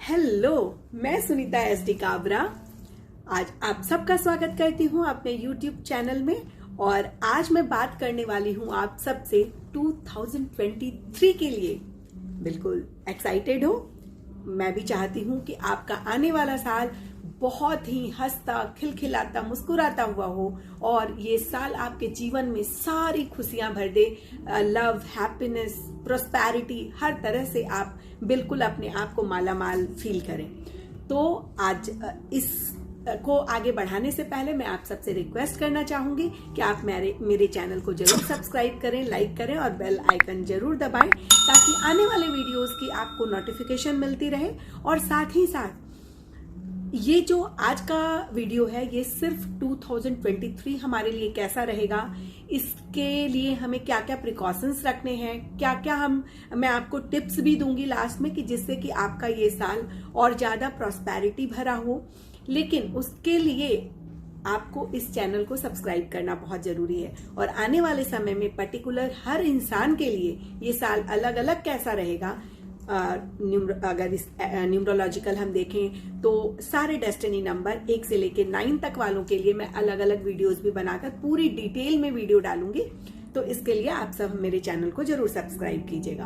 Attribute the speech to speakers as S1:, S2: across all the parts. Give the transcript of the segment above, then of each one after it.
S1: Hello, मैं Sunita SD Kabra आज आप सबका स्वागत करती हूँ अपने YouTube चैनल में। और आज मैं बात करने वाली हूँ आप सबसे 2023 के लिए। बिल्कुल एक्साइटेड हो? मैं भी चाहती हूँ कि आपका आने वाला साल बहुत ही हंसता, खिलखिलाता, मुस्कुराता हुआ हो और ये साल आपके जीवन में सारी खुशियां भर दे। लव, हैप्पीनेस, प्रोस्पैरिटी, हर तरह से आप बिल्कुल अपने आप को मालामाल फील करें। तो आज इस को आगे बढ़ाने से पहले मैं आप सबसे रिक्वेस्ट करना चाहूंगी कि आप मेरे चैनल को जरूर सब्सक्राइब करें, लाइक करें और बेल आइकन जरूर दबाएं ताकि आने वाले वीडियोस की आपको नोटिफिकेशन मिलती रहे। और साथ ही साथ ये जो आज का वीडियो है ये सिर्फ 2023 हमारे लिए कैसा रहेगा, इसके लिए हमें क्या क्या प्रिकॉशंस रखने हैं, क्या क्या मैं आपको टिप्स भी दूंगी लास्ट में कि जिससे कि आपका ये साल और ज्यादा प्रॉस्पेरिटी भरा हो। लेकिन उसके लिए आपको इस चैनल को सब्सक्राइब करना बहुत जरूरी है। और आने वाले समय में पर्टिकुलर हर इंसान के लिए ये साल अलग अलग कैसा रहेगा, अगर इस न्यूमरोलॉजिकल हम देखें तो सारे डेस्टिनी नंबर 1 से लेके 9 तक वालों के लिए मैं अलग अलग वीडियोस भी बनाकर पूरी डिटेल में वीडियो डालूंगी। तो इसके लिए आप सब मेरे चैनल को जरूर सब्सक्राइब कीजिएगा।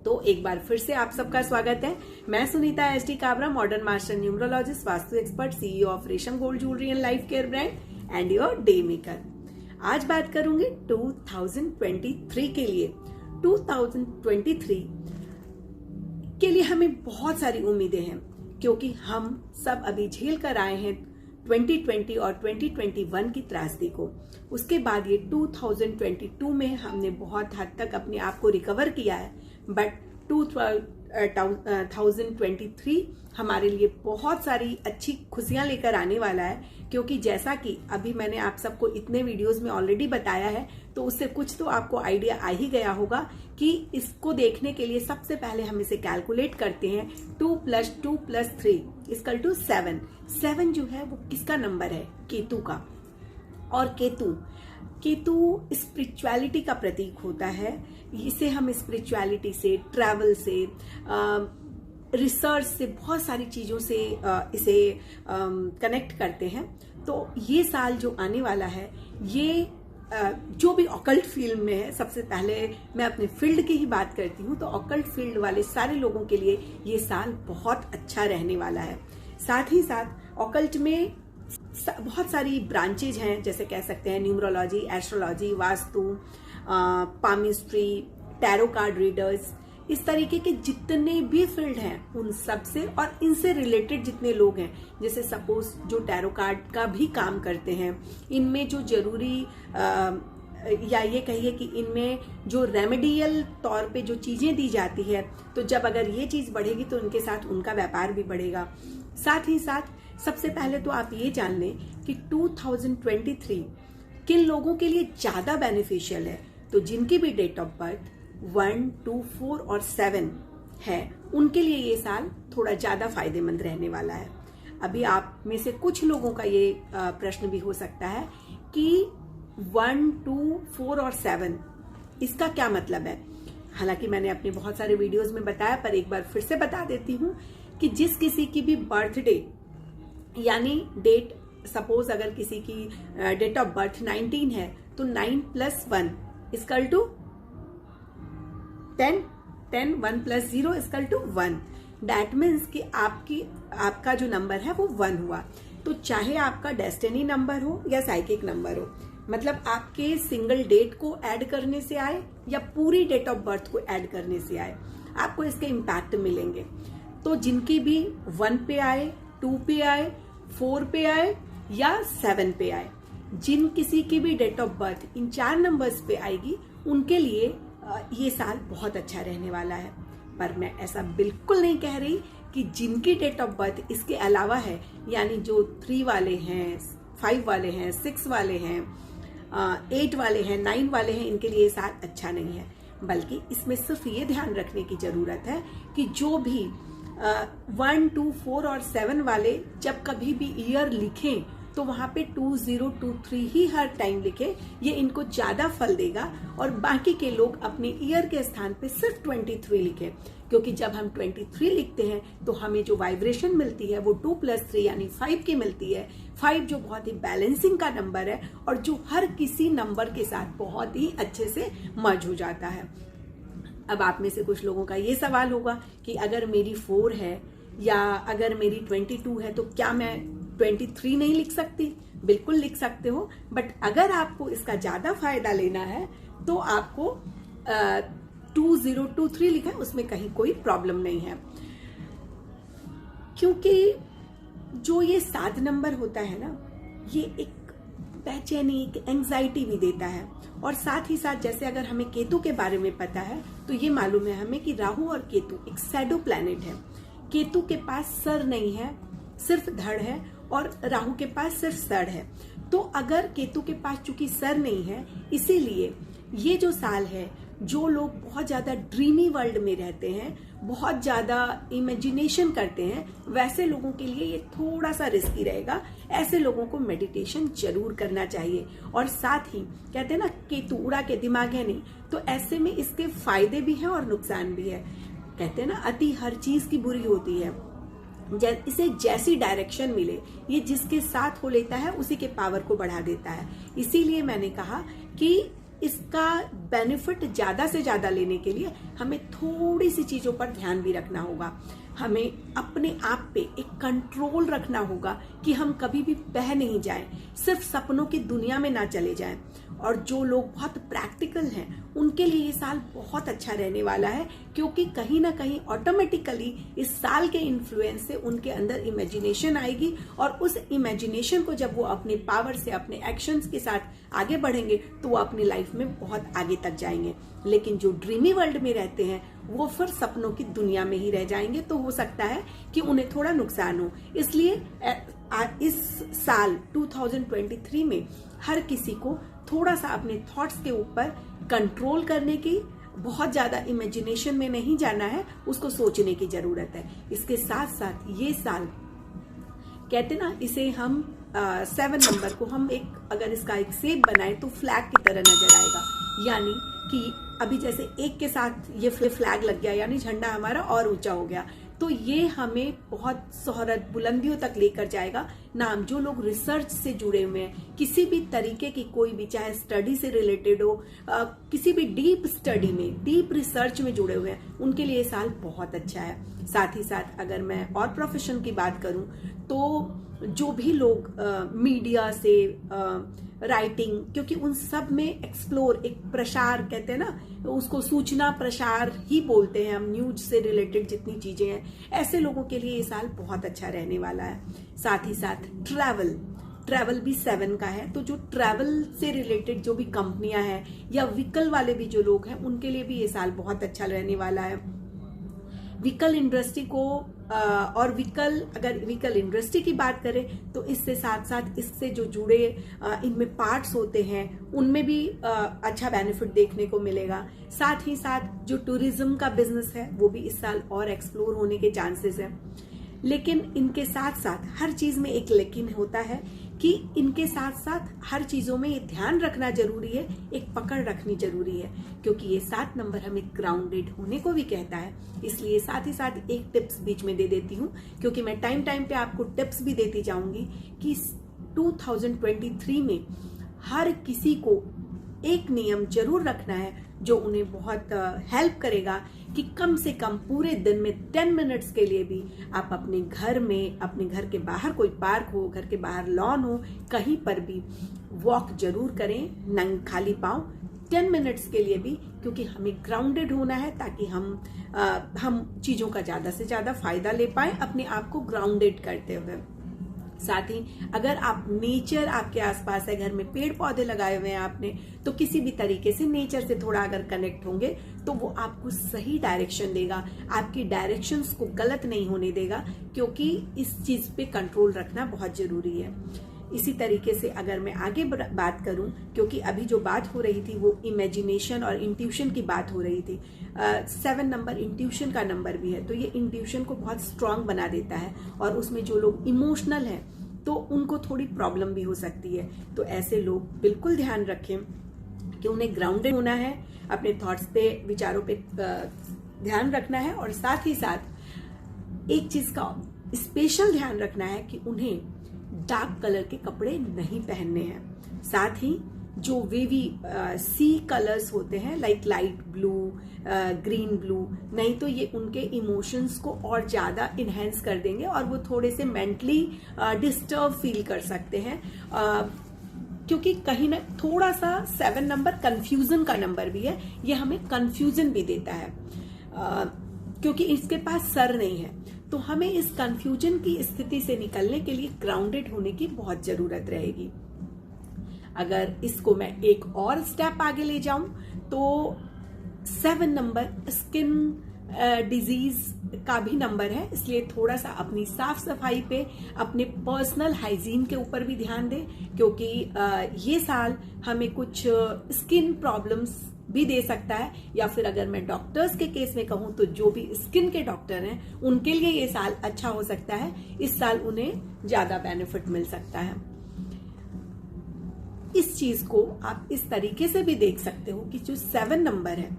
S1: तो एक बार फिर से आप सबका स्वागत है। मैं Sunita SD Kabra, modern master numerologist, vastu expert, CEO of Resham gold jewellery and life care brand and your day maker. आज बात करूंगी 2023 के लिए। 2023 के लिए हमें बहुत सारी उम्मीदें हैं क्योंकि हम सब अभी झेल कर आए हैं 2020 और 2021 की त्रासदी को। उसके बाद ये 2022 में हमने बहुत हद तक अपने आप को रिकवर किया है, बट 2023 हमारे लिए बहुत सारी अच्छी खुशियां लेकर आने वाला है। क्योंकि जैसा कि अभी मैंने आप सबको इतने वीडियोस में ऑलरेडी बताया है, तो उससे कुछ तो आपको आइडिया आ ही गया होगा कि इसको देखने के लिए सबसे पहले हम इसे कैलकुलेट करते हैं। 2 + 2 + 3 = 7। 7 जो है वो किसका नंबर है? केतु का। और केतु स्पिरिचुअलिटी का प्रतीक होता है। इसे हम स्पिरिचुअलिटी से, ट्रैवल से, रिसर्च से, बहुत सारी चीजों से इसे कनेक्ट करते हैं। तो ये साल जो आने वाला है, ये जो भी ऑकल्ट फील्ड में है, सबसे पहले मैं अपने फील्ड की ही बात करती हूँ, तो ऑकल्ट फील्ड वाले सारे लोगों के लिए ये साल बहुत अच्छा रहने वाला है। साथ ही साथ ऑकल्ट में बहुत सारी ब्रांचेज हैं, जैसे कह सकते हैं numerology, astrology, vastu, palmistry, tarot card readers, इस तरीके के जितने भी फील्ड हैं उन सब से और इनसे रिलेटेड जितने लोग हैं, जैसे सपोज जो टैरो कार्ड का भी काम करते हैं, इनमें जो जरूरी या ये कहिए कि इनमें जो रेमेडियल तौर पे जो चीजें दी जाती है, तो जब अगर ये चीज बढ़ेगी तो उनके साथ उनका व्यापार भी बढ़ेगा। साथ ही साथ सबसे पहले तो आप ये जान लें कि 2023 किन लोगों के लिए ज्यादा बेनिफिशियल है। तो जिनकी भी डेट ऑफ बर्थ 1, 2, 4 और 7 है, उनके लिए ये साल थोड़ा ज्यादा फायदेमंद रहने वाला है। अभी आप में से कुछ लोगों का ये प्रश्न भी हो सकता है कि 1, 2, 4 और 7 इसका क्या मतलब है। हालांकि मैंने अपने बहुत सारे वीडियोस में बताया, पर एक बार फिर से बता देती हूँ कि जिस किसी की भी बर्थडे यानी डेट, सपोज अगर किसी की डेट ऑफ बर्थ 19 है, तो 9 + 1 = 10, 1 + 0 = 1। दैट मीन्स कि आपका जो नंबर है वो 1 हुआ। तो चाहे आपका डेस्टिनी नंबर हो या साइकिक नंबर हो, मतलब आपके सिंगल डेट को ऐड करने से आए या पूरी डेट ऑफ बर्थ को ऐड करने से आए, आपको इसके इम्पैक्ट मिलेंगे। तो जिनकी भी 1 पे आए, 2 पे आए, 4 पे आए या 7 पे आए, जिन किसी की भी date of birth in 4 numbers पे आएगी, उनके लिए ये साल बहुत अच्छा रहने वाला है। पर मैं ऐसा बिल्कुल नहीं कह रही कि जिनकी डेट ऑफ बर्थ इसके अलावा है, यानी जो 3 वाले हैं, 5 वाले हैं, 6 वाले हैं, 8 वाले हैं, 9 वाले हैं, इनके लिए ये साल अच्छा नहीं है। बल्कि इसमें सिर्फ ये ध्यान रखने की जरूरत है कि जो भी 1, 2, 4 और 7 वाले जब कभी भी ईयर लिखें तो वहां पे 2023 ही हर टाइम लिखे, ये इनको ज्यादा फल देगा। और बाकी के लोग अपने ईयर के स्थान पे सिर्फ 23 लिखे, क्योंकि जब हम 23 लिखते हैं तो हमें जो वाइब्रेशन मिलती है वो 2 + 3 यानी 5 की मिलती है। 5 जो बहुत ही बैलेंसिंग का नंबर है और जो हर किसी नंबर के साथ बहुत ही अच्छे से मर्ज हो जाता है। अब आप में से कुछ लोगों का ये सवाल होगा कि अगर मेरी 4 है या अगर मेरी 22 है तो क्या मैं 23 नहीं लिख सकती? बिल्कुल लिख सकते हो, बट अगर आपको इसका ज्यादा फायदा लेना है तो आपको 2023 लिखा है, उसमें कहीं कोई प्रॉब्लम नहीं है। क्योंकि जो ये 7 नंबर होता है ना, ये एक बेचैनी, एक एंजाइटी भी देता है। और साथ ही साथ जैसे अगर हमें केतु के बारे में पता है तो ये मालूम है हमें कि राहु और केतु एक शैडो प्लैनेट है। केतु के पास सर नहीं है, सिर्फ धड़ है, और राहु के पास सिर्फ सर है। तो अगर केतु के पास चूंकि सर नहीं है, इसीलिए ये जो साल है, जो लोग बहुत ज्यादा ड्रीमी वर्ल्ड में रहते हैं, बहुत ज्यादा इमेजिनेशन करते हैं, वैसे लोगों के लिए ये थोड़ा सा रिस्की रहेगा। ऐसे लोगों को मेडिटेशन जरूर करना चाहिए। और साथ ही कहते हैं ना, केतु उड़ा के दिमाग है नहीं, तो ऐसे में इसके फायदे भी हैं और नुकसान भी है। कहते हैं ना, अति हर चीज की बुरी होती है। इसे जैसी डायरेक्शन मिले, ये जिसके साथ हो लेता है उसी के पावर को बढ़ा देता है। इसीलिए मैंने कहा कि इसका बेनिफिट ज्यादा से ज्यादा लेने के लिए हमें थोड़ी सी चीजों पर ध्यान भी रखना होगा। हमें अपने आप पे एक कंट्रोल रखना होगा कि हम कभी भी बह नहीं जाएं, सिर्फ सपनों की दुनिया में ना चले जाएं। और जो लोग बहुत प्रैक्टिकल हैं, उनके लिए ये साल बहुत अच्छा रहने वाला है, क्योंकि कहीं ना कहीं ऑटोमेटिकली इस साल के इन्फ्लुएंस से उनके अंदर इमेजिनेशन आएगी। और उस इमेजिनेशन को जब वो अपने पावर से, अपने एक्शंस के साथ आगे बढ़ेंगे तो वो अपनी लाइफ में बहुत आगे तक जाएंगे। लेकिन जो ड्रीमी वर्ल्ड में रहते हैं, वो फिर सपनों की दुनिया में ही रह जाएंगे। तो हो सकता है कि उन्हें थोड़ा नुकसान हो। इसलिए इस साल 2023 में हर किसी को थोड़ा सा अपने थॉट्स के ऊपर कंट्रोल करने की, बहुत ज्यादा इमेजिनेशन में नहीं जाना है, उसको सोचने की जरूरत है। इसके साथ साथ ये साल कहते ना, इसे हम 7 नंबर को हम एक, अगर इसका एक शेप बनाए तो फ्लैग की तरह नजर आएगा। यानी कि अभी जैसे एक के साथ ये फ्लैग लग गया, यानी झंडा हमारा और ऊंचा हो गया, तो ये हमें बहुत शोहरत, बुलंदियों तक लेकर जाएगा। नाम जो लोग रिसर्च से जुड़े हुए हैं, किसी भी तरीके की कोई भी, चाहे स्टडी से रिलेटेड हो, किसी भी डीप स्टडी में, डीप रिसर्च में जुड़े हुए हैं, उनके लिए ये साल बहुत अच्छा है। साथ ही साथ अगर मैं और प्रोफेशन की बात करूं तो जो भी लोग मीडिया से, राइटिंग, क्योंकि उन सब में एक्सप्लोर, एक प्रसार कहते हैं ना, उसको सूचना प्रसार ही बोलते हैं हम, न्यूज से रिलेटेड जितनी चीजें हैं, ऐसे लोगों के लिए ये साल बहुत अच्छा रहने वाला है। साथ ही साथ ट्रैवल भी 7 का है, तो जो ट्रैवल से रिलेटेड जो भी कंपनियां हैं या व्हीकल वाले भी जो लोग हैं, उनके लिए भी ये साल बहुत अच्छा रहने वाला है। व्हीकल इंडस्ट्री को और अगर व्हीकल इंडस्ट्री की बात करें तो इससे साथ साथ इससे जो जुड़े इनमें पार्ट्स होते हैं, उनमें भी अच्छा बेनिफिट देखने को मिलेगा। साथ ही साथ जो टूरिज्म का बिजनेस है, वो भी इस साल और एक्सप्लोर होने के चांसेस हैं। लेकिन इनके साथ साथ हर चीज में एक लेकिन होता है कि इनके साथ साथ हर चीजों में ये ध्यान रखना जरूरी है, एक पकड़ रखनी जरूरी है, क्योंकि ये 7 नंबर हमें ग्राउंडेड होने को भी कहता है। इसलिए साथ ही साथ एक टिप्स बीच में दे देती हूँ, क्योंकि मैं टाइम टाइम पे आपको टिप्स भी देती जाऊंगी कि 2023 में हर किसी को एक नियम जरूर रखना है जो उन्हें बहुत हेल्प करेगा कि कम से कम पूरे दिन में 10 मिनट्स के लिए भी आप अपने घर में, अपने घर के बाहर कोई पार्क हो, घर के बाहर लॉन हो, कहीं पर भी वॉक जरूर करें, खाली पांव 10 मिनट्स के लिए भी, क्योंकि हमें ग्राउंडेड होना है ताकि हम चीजों का ज्यादा से ज्यादा फायदा ले पाए अपने आप को ग्राउंडेड करते हुए। साथ ही अगर आप नेचर आपके आसपास है, घर में पेड़ पौधे लगाए हुए हैं आपने, तो किसी भी तरीके से नेचर से थोड़ा अगर कनेक्ट होंगे तो वो आपको सही डायरेक्शन देगा, आपकी डायरेक्शंस को गलत नहीं होने देगा, क्योंकि इस चीज पे कंट्रोल रखना बहुत जरूरी है। इसी तरीके से अगर मैं आगे बात करूं, क्योंकि अभी जो बात हो रही थी वो इमेजिनेशन और इंट्यूशन की बात हो रही थी, 7 नंबर इंट्यूशन का नंबर भी है, तो ये इंट्यूशन को बहुत स्ट्रांग बना देता है। और उसमें जो लोग इमोशनल हैं, तो उनको थोड़ी प्रॉब्लम भी हो सकती है। तो ऐसे लोग बिल्कुल ध्यान रखें कि उन्हें ग्राउंडेड होना है, अपने थॉट्स पे, विचारों पे ध्यान रखना है, और साथ ही साथ एक चीज का स्पेशल ध्यान रखना है कि उन्हें डार्क कलर के कपड़े नहीं पहनने हैं। साथ ही जो वेवी सी कलर्स होते हैं like light blue, green blue, नहीं तो ये उनके इमोशंस को और ज्यादा इनहेंस कर देंगे और वो थोड़े से मेंटली डिस्टर्ब फील कर सकते हैं, क्योंकि कहीं ना थोड़ा सा 7 नंबर कंफ्यूजन का नंबर भी है, ये हमें कंफ्यूजन भी देता है, क्योंकि इसके पास सर नहीं है। तो हमें इस कंफ्यूजन की स्थिति से निकलने के लिए ग्राउंडेड होने की बहुत जरूरत रहेगी। अगर इसको मैं एक और स्टेप आगे ले जाऊं तो 7 नंबर स्किन डिजीज का भी नंबर है, इसलिए थोड़ा सा अपनी साफ सफाई पे, अपने पर्सनल हाइजीन के ऊपर भी ध्यान दें, क्योंकि ये साल हमें कुछ स्किन प्रॉब्लम्स भी दे सकता है। या फिर अगर मैं डॉक्टर्स के केस में कहूं तो जो भी स्किन के डॉक्टर हैं उनके लिए ये साल अच्छा हो सकता है, इस साल उन्हें ज्यादा बेनिफिट मिल सकता है। इस चीज को आप इस तरीके से भी देख सकते हो कि जो 7 नंबर है,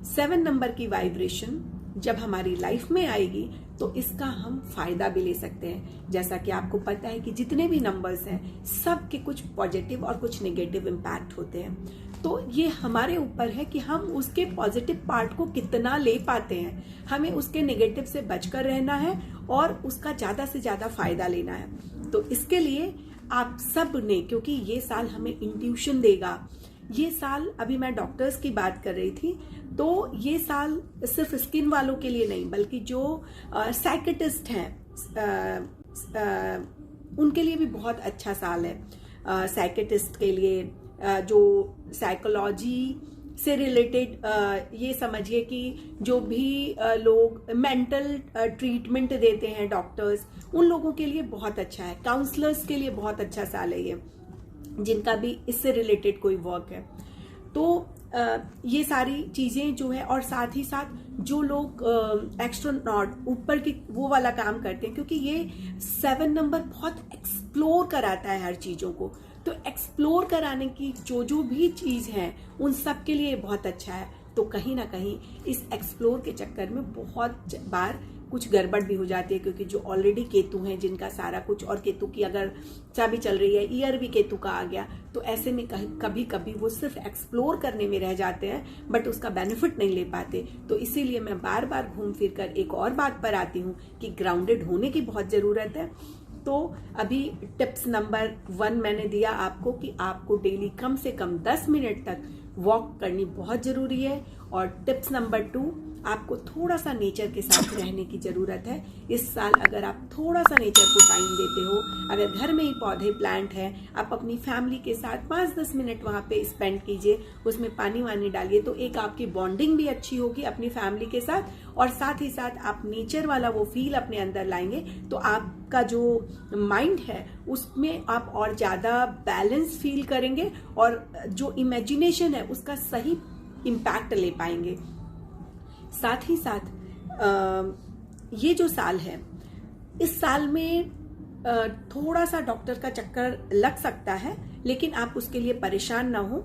S1: 7 नंबर की वाइब्रेशन जब हमारी लाइफ में आएगी तो इसका हम फायदा भी ले सकते हैं। जैसा कि आपको पता है कि जितने भी नंबर्स हैं सबके कुछ पॉजिटिव और कुछ नेगेटिव इम्पैक्ट होते हैं, तो ये हमारे ऊपर है कि हम उसके पॉजिटिव पार्ट को कितना ले पाते हैं। हमें उसके नेगेटिव से बचकर रहना है और उसका ज्यादा से ज्यादा फायदा लेना है। तो इसके लिए आप सब ने, क्योंकि ये साल हमें इंट्यूशन देगा, ये साल, अभी मैं डॉक्टर्स की बात कर रही थी, तो ये साल सिर्फ स्किन वालों के लिए नहीं बल्कि जो साइकेटिस्ट हैं उनके लिए भी बहुत अच्छा साल है। साइकेटिस्ट के लिए, जो साइकोलॉजी से रिलेटेड, ये समझिए कि जो भी लोग मेंटल ट्रीटमेंट देते हैं डॉक्टर्स, उन लोगों के लिए बहुत अच्छा है। काउंसलर्स के लिए बहुत अच्छा साल है ये, जिनका भी इससे रिलेटेड कोई वर्क है। तो ये सारी चीजें जो है, और साथ ही साथ जो लोग एक्स्ट्रोनॉट ऊपर की वो वाला काम करते हैं, क्योंकि ये 7 नंबर बहुत एक्सप्लोर कराता है हर चीजों को, तो एक्सप्लोर कराने की जो भी चीज है उन सब के लिए बहुत अच्छा है। तो कहीं ना कहीं इस एक्सप्लोर के चक्कर में बहुत बार कुछ गड़बड़ भी हो जाती है, क्योंकि जो ऑलरेडी केतु हैं जिनका सारा कुछ, और केतु की अगर चाबी चल रही है, ईयर भी केतु का आ गया, तो ऐसे में कभी कभी वो सिर्फ एक्सप्लोर करने में रह जाते हैं बट उसका बेनिफिट नहीं ले पाते। तो इसीलिए मैं बार बार घूम फिर कर एक और बात पर आती हूँ कि ग्राउंडेड होने की बहुत जरूरत है। तो अभी टिप्स नंबर 1 मैंने दिया आपको कि आपको डेली कम से कम 10 मिनट तक वॉक करनी बहुत जरूरी है, और टिप्स नंबर 2, आपको थोड़ा सा नेचर के साथ रहने की जरूरत है। इस साल अगर आप थोड़ा सा नेचर को टाइम देते हो, अगर घर में ही पौधे प्लांट है, आप अपनी फैमिली के साथ 5-10 मिनट वहां पे स्पेंड कीजिए, उसमें पानी वानी डालिए, तो एक आपकी बॉन्डिंग भी अच्छी होगी अपनी फैमिली के साथ, और साथ ही साथ आप नेचर वाला वो फील अपने अंदर लाएंगे, तो आपका जो माइंड है उसमें आप और ज्यादा बैलेंस फील करेंगे, और जो इमेजिनेशन है उसका सही इम्पैक्ट ले पाएंगे। साथ ही साथ ये जो साल है, इस साल में थोड़ा सा डॉक्टर का चक्कर लग सकता है, लेकिन आप उसके लिए परेशान ना हो,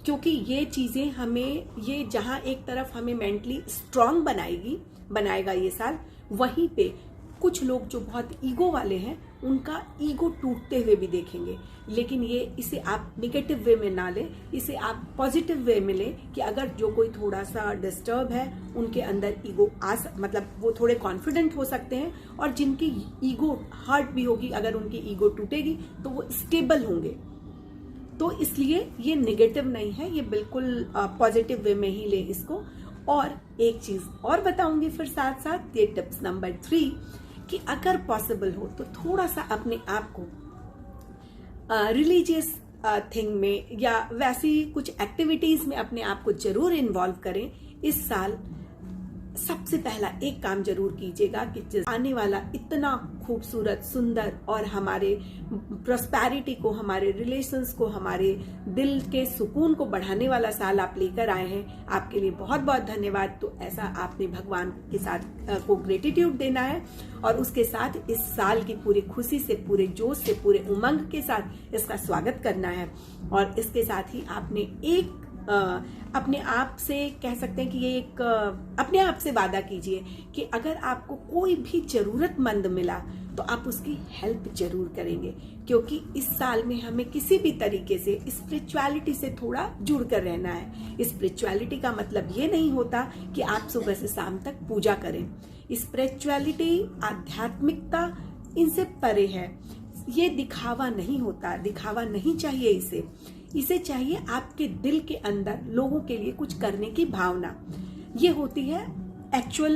S1: क्योंकि ये चीजें हमें, ये जहां एक तरफ हमें मेंटली स्ट्रांग बनाएगा ये साल, वहीं पे कुछ लोग जो बहुत ईगो वाले हैं उनका ईगो टूटते हुए भी देखेंगे। लेकिन इसे आप निगेटिव वे में ना ले, इसे आप पॉजिटिव वे में ले, कि अगर जो कोई थोड़ा सा डिस्टर्ब है उनके अंदर ईगो मतलब वो थोड़े कॉन्फिडेंट हो सकते हैं, और जिनकी ईगो हर्ट भी होगी, अगर उनकी ईगो टूटेगी तो वो स्टेबल होंगे। तो इसलिए ये निगेटिव नहीं है, ये बिल्कुल पॉजिटिव वे में ही ले इसको। और एक चीज और बताऊंगी फिर साथ साथ, ये टिप्स नंबर 3, कि अगर पॉसिबल हो तो थोड़ा सा अपने आप को रिलीजियस थिंग में या वैसी कुछ एक्टिविटीज में अपने आप को जरूर इन्वॉल्व करें। इस साल सबसे पहला एक काम जरूर कीजिएगा कि आने वाला इतना खूबसूरत, सुंदर और हमारे प्रॉस्पेरिटी को, हमारे रिलेशंस को, हमारे दिल के सुकून को बढ़ाने वाला साल आप लेकर आए हैं। आपके लिए बहुत बहुत धन्यवाद। तो ऐसा आपने भगवान के साथ को ग्रेटिट्यूड देना है और उसके साथ इस साल की पूरी खुशी से, पूरे जोश से, पूरे उमंग के साथ इसका स्वागत करना है। और इसके साथ ही आपने एक अपने आप से कह सकते हैं कि ये एक अपने आप से वादा कीजिए कि अगर आपको कोई भी जरूरतमंद मिला तो आप उसकी हेल्प जरूर करेंगे, क्योंकि इस साल में हमें किसी भी तरीके से स्पिरिचुअलिटी से थोड़ा जुड़ कर रहना है। स्पिरिचुअलिटी का मतलब ये नहीं होता कि आप सुबह से शाम तक पूजा करें। स्पिरिचुअलिटी, आध्यात्मिकता इनसे परे है। ये दिखावा नहीं होता, दिखावा नहीं चाहिए इसे चाहिए आपके दिल के अंदर लोगों के लिए कुछ करने की भावना। ये होती है एक्चुअल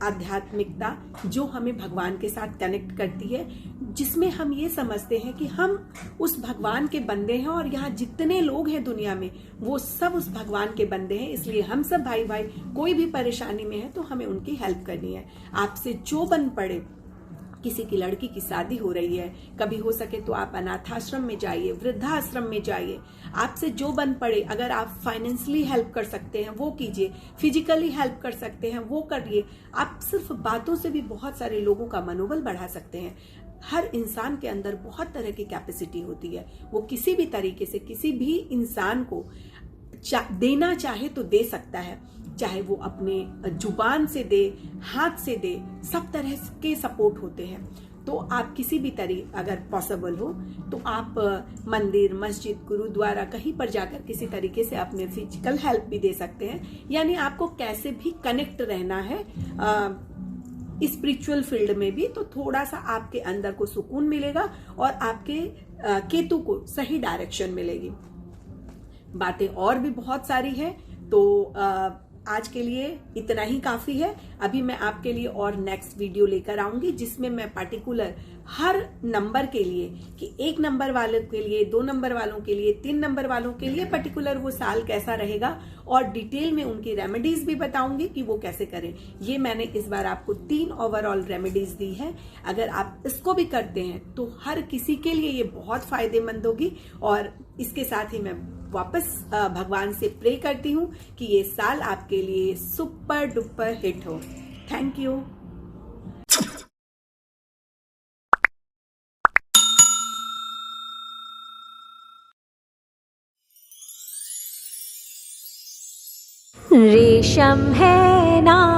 S1: आध्यात्मिकता, जो हमें भगवान के साथ कनेक्ट करती है, जिसमें हम ये समझते हैं कि हम उस भगवान के बंदे हैं और यहाँ जितने लोग हैं दुनिया में वो सब उस भगवान के बंदे हैं। इसलिए हम सब भाई भाई, कोई भी परेशानी में है तो हमें उनकी हेल्प करनी है। आपसे जो बन पड़े, किसी की लड़की की शादी हो रही है, कभी हो सके तो आप अनाथाश्रम में जाइए, वृद्धाश्रम में जाइए, आपसे जो बन पड़े। अगर आप फाइनेंशियली हेल्प कर सकते हैं वो कीजिए, फिजिकली हेल्प कर सकते हैं वो करिए। आप सिर्फ बातों से भी बहुत सारे लोगों का मनोबल बढ़ा सकते हैं। हर इंसान के अंदर बहुत तरह की कैपेसिटी होती है, वो किसी भी तरीके से किसी भी इंसान को देना चाहे तो दे सकता है, चाहे वो अपने जुबान से दे, हाथ से दे, सब तरह के सपोर्ट होते हैं। तो आप किसी भी तरीके, अगर पॉसिबल हो तो आप मंदिर, मस्जिद, गुरुद्वारा कहीं पर जाकर किसी तरीके से अपने फिजिकल हेल्प भी दे सकते हैं। यानी आपको कैसे भी कनेक्ट रहना है स्पिरिचुअल फील्ड में भी, तो थोड़ा सा आपके अंदर को सुकून मिलेगा और आपके केतु को सही डायरेक्शन मिलेगी। बातें और भी बहुत सारी है, तो आज के लिए इतना ही काफी है। अभी मैं आपके लिए और नेक्स्ट वीडियो लेकर आऊंगी, जिसमें मैं पर्टिकुलर हर नंबर के लिए, कि 1 नंबर वालों के लिए, 2 नंबर वालों के लिए, 3 नंबर वालों के लिए पर्टिकुलर वो साल कैसा रहेगा और डिटेल में उनकी रेमेडीज भी बताऊंगी कि वो कैसे करें। ये मैंने इस बार आपको 3 ओवरऑल रेमेडीज दी है। अगर आप इसको भी करते हैं तो हर किसी के लिए ये बहुत फायदेमंद होगी। और इसके साथ ही मैं वापस भगवान से प्रे करती हूँ कि ये साल आपके लिए सुपर डुपर हिट हो। Thank you.
S2: रेशम है ना